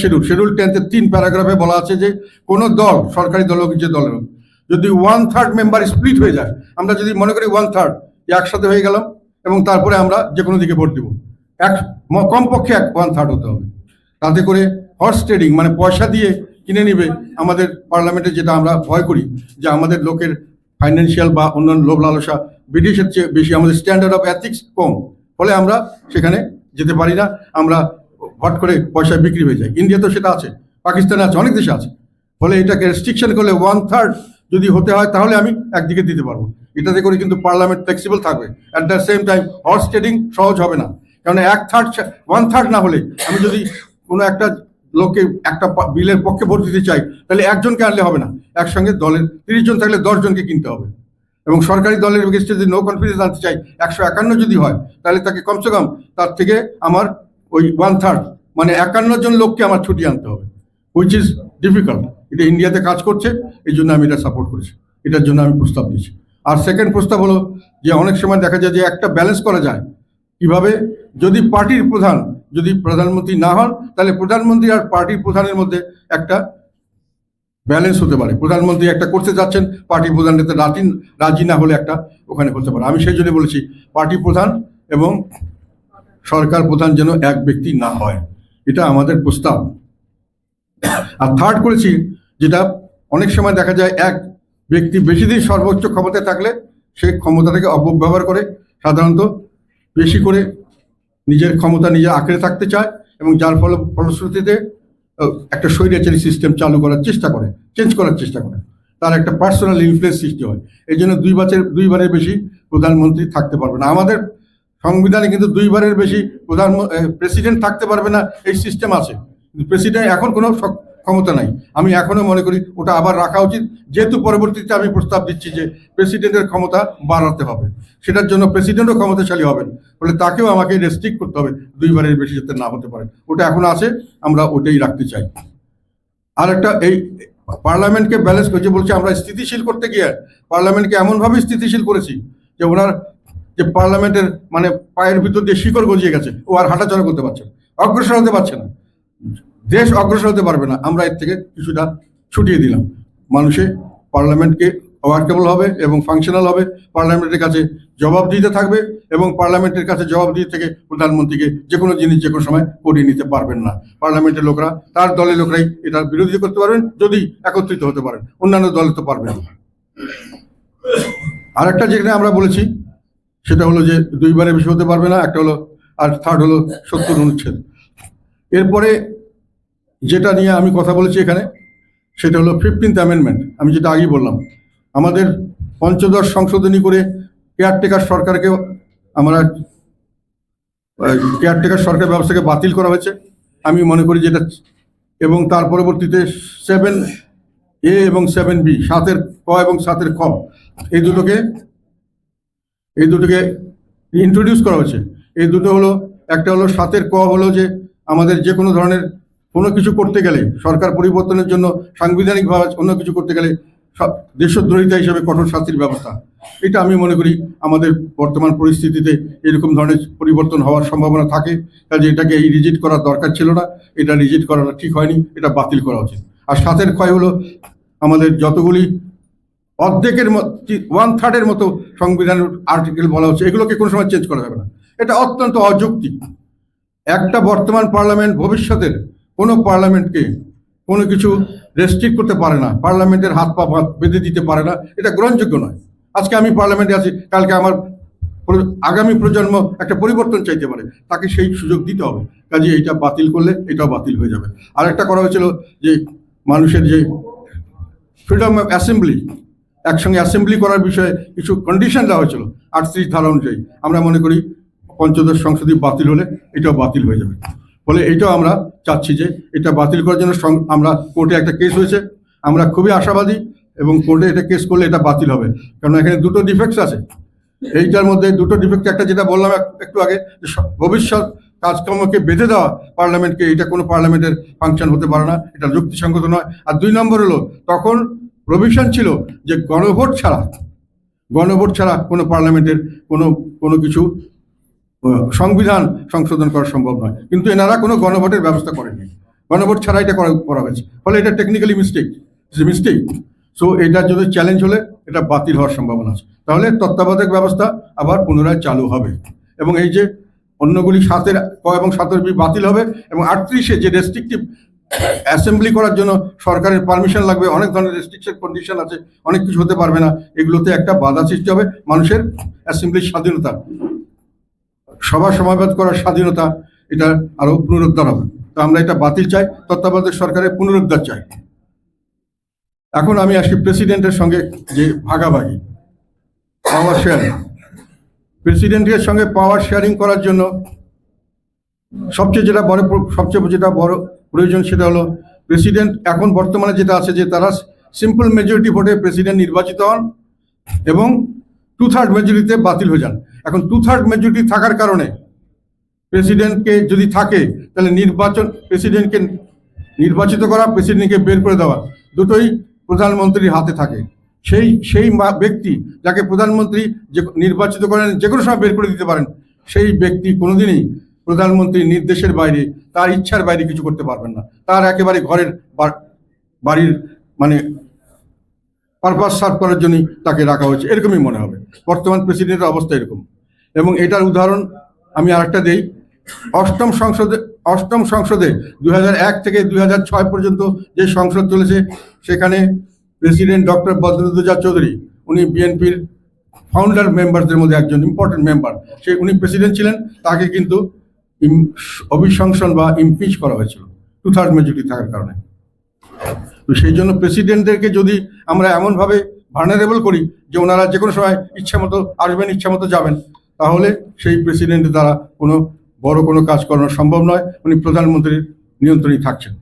Schedule 10-এর 3 প্যারাগ্রাফে বলা আছে যে কোনো দল, সরকারি দল হোক যে দলের হোক, যদি 1/3 মেম্বার স্প্লিট হয়ে যায়, আমরা যদি মনে করি 1/3 একসাথে হয়ে গেলাম এবং তারপরে আমরা যে কোনো দিকে ভোট দিব, কমপক্ষে 1/3 হতে হবে। তাতে করে হর্স ট্রেডিং মানে পয়সা দিয়ে কিনে নিবে আমাদের পার্লামেন্টে, যেটা আমরা ভয় করি যে আমাদের লোকের ফাইন্যান্সিয়াল বা অন্যান্য লোভ লালসা ব্রিটিশের চেয়ে বেশি, আমাদের স্ট্যান্ডার্ড অফ এথিক্স কম, ফলে আমরা সেখানে যেতে পারি না, আমরা হট করে পয়সা বিক্রি হয়ে যায়। ইন্ডিয়া তো সেটা আছে, পাকিস্তানে আছে, অনেক দেশে আছে। ফলে এটাকে রেস্ট্রিকশন করলে 1/3 যদি হতে হয় তাহলে আমি একদিকে দিতে পারবো। এটাতে করে কিন্তু পার্লামেন্ট ফ্লেক্সিবল থাকবে। At the same time horse trading সহজ হবে না, কারণ 1/3 না হলে আমি যদি কোনো একটা লোককে একটা বিলের পক্ষে ভোট দিতে চাই, তাহলে একজনকে আনলে হবে না, একসঙ্গে দলের 30 জন থাকলে 10 জনকে কিনতে হবে। এবং সরকারি দলের এগেইনস্টে যদি নো কনফিডেন্স আনতে চাই 151 যদি হয়, তাহলে তাকে কমসে কম তার থেকে আমার ওই 1/3 মানে 51 জন লোককে আমার ছুটি আনতে হবে, হুইচ ইজ ডিফিকাল্ট। এটা ইন্ডিয়াতে কাজ করছে, এই জন্য আমি এটা সাপোর্ট করেছি, এটার জন্য আমি প্রস্তাব দিয়েছি। আর সেকেন্ড প্রস্তাব হলো যে অনেক সময় দেখা যায় যে একটা ব্যালেন্স করা যায় কিভাবে, যদি পার্টির প্রধান যদি প্রধানমন্ত্রী না হন, তাহলে প্রধানমন্ত্রী আর পার্টির প্রধানের মধ্যে একটা ব্যালেন্স হতে পারে। প্রধানমন্ত্রী একটা করতে যাচ্ছেন, পার্টি প্রধান রাজি না হলে একটা ওখানে হতে পারে। আমি সেই জন্য বলেছি পার্টি প্রধান এবং সরকার প্রধান যেন এক ব্যক্তি না হয়, এটা আমাদের প্রস্তাব। আর থার্ড করেছি, যেটা অনেক সময় দেখা যায় এক ব্যক্তি বেশি দিন সর্বোচ্চ ক্ষমতায় থাকলে সে ক্ষমতাটাকে অপব্যবহার করে, সাধারণত বেশি করে নিজের ক্ষমতা নিজে আঁকড়ে থাকতে চায় এবং যার ফলশ্রুতিতে একটা স্বৈরাচারী সিস্টেম চালু করার চেষ্টা করে, চেঞ্জ করার চেষ্টা করে, তার একটা পার্সোনাল ইনফ্লুয়েন্স সৃষ্টি হয়। এই জন্য দুইবারের বেশি প্রধানমন্ত্রী থাকতে পারবে না। আমাদের সংবিধানে কিন্তু 2বারের বেশি প্রেসিডেন্ট থাকতে পারবে না এই সিস্টেম আছে, কিন্তু প্রেসিডেন্ট এখন কোনো ক্ষমতা নাই। আমি এখনো মনে করি ওটা আবার রাখা উচিত, যেহেতু পরবর্তীতে আমি প্রস্তাব দিচ্ছি যে প্রেসিডেন্টের ক্ষমতা বাড়াতে হবে, সেটার জন্য প্রেসিডেন্টও ক্ষমতাশালী হবেন, ফলে তাকেও আমাকে রেস্ট্রিক্ট করতে হবে, 2বারের বেশি যাতে না হতে পারে। ওটা এখন আছে, আমরা ওটাই রাখতে চাই। আর একটা এই পার্লামেন্টকে ব্যালেন্স করেছে বলছে, আমরা স্থিতিশীল করতে গিয়ে পার্লামেন্টকে এমনভাবে স্থিতিশীল করেছি যে ওনার যে পার্লামেন্টের মানে পায়ের ভিতর দিয়ে শিকড় গজিয়ে গেছে, ও আর হাঁটাচলা করতে পারছে না, অগ্রসর হতে পারছে না, দেশ অগ্রসর হতে পারবে না। আমরা এর থেকে কিছুটা ছুটিয়ে দিলাম, মানুষে পার্লামেন্টকে ওয়ার্কেবল হবে এবং ফাংশনাল হবে, পার্লামেন্টের কাছে জবাব দিতে থাকবে এবং পার্লামেন্টের কাছে জবাব দিয়ে থেকে প্রধানমন্ত্রীকে যে কোনো জিনিস যে কোনো সময় করিয়ে নিতে পারবেন না। পার্লামেন্টের লোকরা, তার দলের লোকরাই এটার বিরোধিতা করতে পারবেন যদি একত্রিত হতে পারেন, অন্যান্য দলে তো পারবেন না। আর একটা যেখানে আমরা বলেছি সেটা হলো যে 2বারের বেশি হতে পারবে না, একটা হলো, আর থার্ড হলো 70 অনুচ্ছেদ। এরপরে যেটা নিয়ে আমি কথা বলেছি এখানে সেটা হলো 15th অ্যামেন্ডমেন্ট। আমি যেটা আগেই বললাম, আমাদের পঞ্চদশ সংশোধনী করে কেয়ারটেকার সরকারকে আমরা কেয়ারটেকার সরকার ব্যবস্থাকে বাতিল করা হয়েছে। আমি মনে করি যেটা, এবং তার পরবর্তীতে 7A এবং 7B, 7-এর ক এবং 7-এর খ, এই দুটোকে ইন্ট্রোডিউস করা হয়েছে। এই দুটো হলো, একটা হলো 7-এর ক হলো যে আমাদের যে কোনো ধরনের কোনো কিছু করতে গেলে, সরকার পরিবর্তনের জন্য সাংবিধানিকভাবে অন্য কিছু করতে গেলে দেশদ্রোহিতা হিসেবে কঠোর শাস্তির ব্যবস্থা। এটা আমি মনে করি আমাদের বর্তমান পরিস্থিতিতে এরকম ধরনের পরিবর্তন হওয়ার সম্ভাবনা থাকে, কাজে এটাকে এই রিজিট করার দরকার ছিল না, এটা রিজিট করাটা ঠিক হয়নি, এটা বাতিল করা উচিত। আর 7-এর ক্ষয় হলো আমাদের যতগুলি অর্ধেকের 1/3 মতো সংবিধানের আর্টিকেল বলা হচ্ছে, এগুলোকে কোনো সময় চেঞ্জ করা যাবে না। এটা অত্যন্ত অযৌক্তিক। একটা বর্তমান পার্লামেন্ট ভবিষ্যতের কোনো পার্লামেন্টকে কোনো কিছু রেস্ট্রিক্ট করতে পারে না, পার্লামেন্টের হাত পা বেঁধে দিতে পারে না, এটা গ্রহণযোগ্য নয়। আজকে আমি পার্লামেন্টে আছি, কালকে আমার আগামী প্রজন্ম একটা পরিবর্তন চাইতে পারে, তাকে সেই সুযোগ দিতে হবে। কাজে এইটা বাতিল করলে এটাও বাতিল হয়ে যাবে। আর একটা করা হয়েছিল যে মানুষের যে ফ্রিডম অফ অ্যাসেম্বলি, একসঙ্গে অ্যাসেম্বলি করার বিষয়ে কিছু কন্ডিশন দেওয়া হয়েছিল 38 ধারা অনুযায়ী। আমরা মনে করি পঞ্চদশ সংশোধনী বাতিল হলে এটাও বাতিল হয়ে যাবে। ফলে এইটাও আমরা চাচ্ছি যে এটা বাতিল করার জন্য আমরা কোর্টে একটা কেস হয়েছে, আমরা খুবই আশাবাদী এবং কোর্টে এটা কেস করলে এটা বাতিল হবে, কারণ এখানে দুটো ডিফেক্টস আছে। এইটার মধ্যে দুটো ডিফেক্ট, একটা যেটা বললাম একটু আগে, ভবিষ্যৎ কাজকর্মকে বেঁধে দেওয়া পার্লামেন্টকে, এটা কোনো পার্লামেন্টের ফাংশন হতে পারে না, এটা যুক্তিসঙ্গত নয়। আর 2 নম্বর হলো, তখন প্রভিশন ছিল যে গণভোট ছাড়া কোনো পার্লামেন্টের কোনো কিছু সংবিধান সংশোধন করা সম্ভব নয়, কিন্তু এনারা কোনো গণভোটের ব্যবস্থা করেনি, গণভোট ছাড়া এটা করা হয়েছে, ফলে এটা টেকনিক্যালি মিস্টেক। সো এটা যদি চ্যালেঞ্জ হলে এটা বাতিল হওয়ার সম্ভাবনা আছে, তাহলে তত্ত্বাবধায়ক ব্যবস্থা আবার পুনরায় চালু হবে, এবং এই যে অন্যগুলি 7 এবং 17 বাতিল হবে, এবং 38-এ যে রেস্ট্রিকটিভ অ্যাসেম্বলি করার জন্য সরকারের পারমিশন লাগবে, অনেক ধরনের রেস্ট্রিকশন কন্ডিশন আছে, অনেক কিছু হতে পারবে না, এগুলোতে একটা বাধা সৃষ্টি হবে। মানুষের অ্যাসেম্বলির স্বাধীনতা, সভা সমাবেশ করার স্বাধীনতা, এটা আরো পুনরুদ্ধার হবে। তো আমরা এটা বাতিল চাই, তত্ত্বাবধায়ক সরকারের পুনরুদ্ধার চাই। এখন আমি আসি প্রেসিডেন্টের সঙ্গে যে ভাগাভাগি, পাওয়ার শেয়ারিং। প্রেসিডেন্টের সঙ্গে পাওয়ার শেয়ারিং করার জন্য সবচেয়ে যেটা বড় প্রয়োজন সেটা হলো, প্রেসিডেন্ট এখন বর্তমানে যেটা আছে যে তারা সিম্পল মেজরিটি ভোটে প্রেসিডেন্ট নির্বাচিত হন এবং 2/3 মেজরিটিতে বাতিল হয়ে যান। এখন 2/3 মেজরিটি থাকার কারণে প্রেসিডেন্টকে যদি থাকে, তাহলে প্রেসিডেন্টকে নির্বাচিত করা, প্রেসিডেন্টকে বের করে দেওয়া, দুটোই প্রধানমন্ত্রীর হাতে থাকে। সেই ব্যক্তি যাকে প্রধানমন্ত্রী যে নির্বাচিত করেন, যে কোনো সময় বের করে দিতে পারেন, সেই ব্যক্তি কোনোদিনই প্রধানমন্ত্রীর নির্দেশের বাইরে, তার ইচ্ছার বাইরে কিছু করতে পারবেন না। তার একেবারে বাড়ির মানে পারপাস সার্ভ করার জন্যই তাকে রাখা হয়েছে, এরকমই মনে হবে। বর্তমান প্রেসিডেন্টের অবস্থা এরকম। এবং এটার উদাহরণ আমি আরেকটা দেই। অষ্টম সংসদে 2001 থেকে 2006 পর্যন্ত যে সংসদ চলেছে, সেখানে প্রেসিডেন্ট ডক্টর বদরুদ্দোজা চৌধুরী, উনি বিএনপির ফাউন্ডার মেম্বারদের মধ্যে একজন ইম্পর্টেন্ট মেম্বার, উনি প্রেসিডেন্ট ছিলেন। তাকে কিন্তু অভিশংসন বা ইমপিচ করা হয়েছিল 2/3 মেজরিটি থাকার কারণে। তো সেই জন্য প্রেসিডেন্টদেরকে যদি আমরা এমনভাবে ভার্নারেবল করি যে ওনারা যে কোনো সময় ইচ্ছা মতো আসবেন, ইচ্ছা মতো যাবেন, তাহলে সেই প্রেসিডেন্টের দ্বারা কোনো বড় কোনো কাজ করানো সম্ভব নয়। উনি প্রধানমন্ত্রীর নিয়ন্ত্রণেই থাকছেন।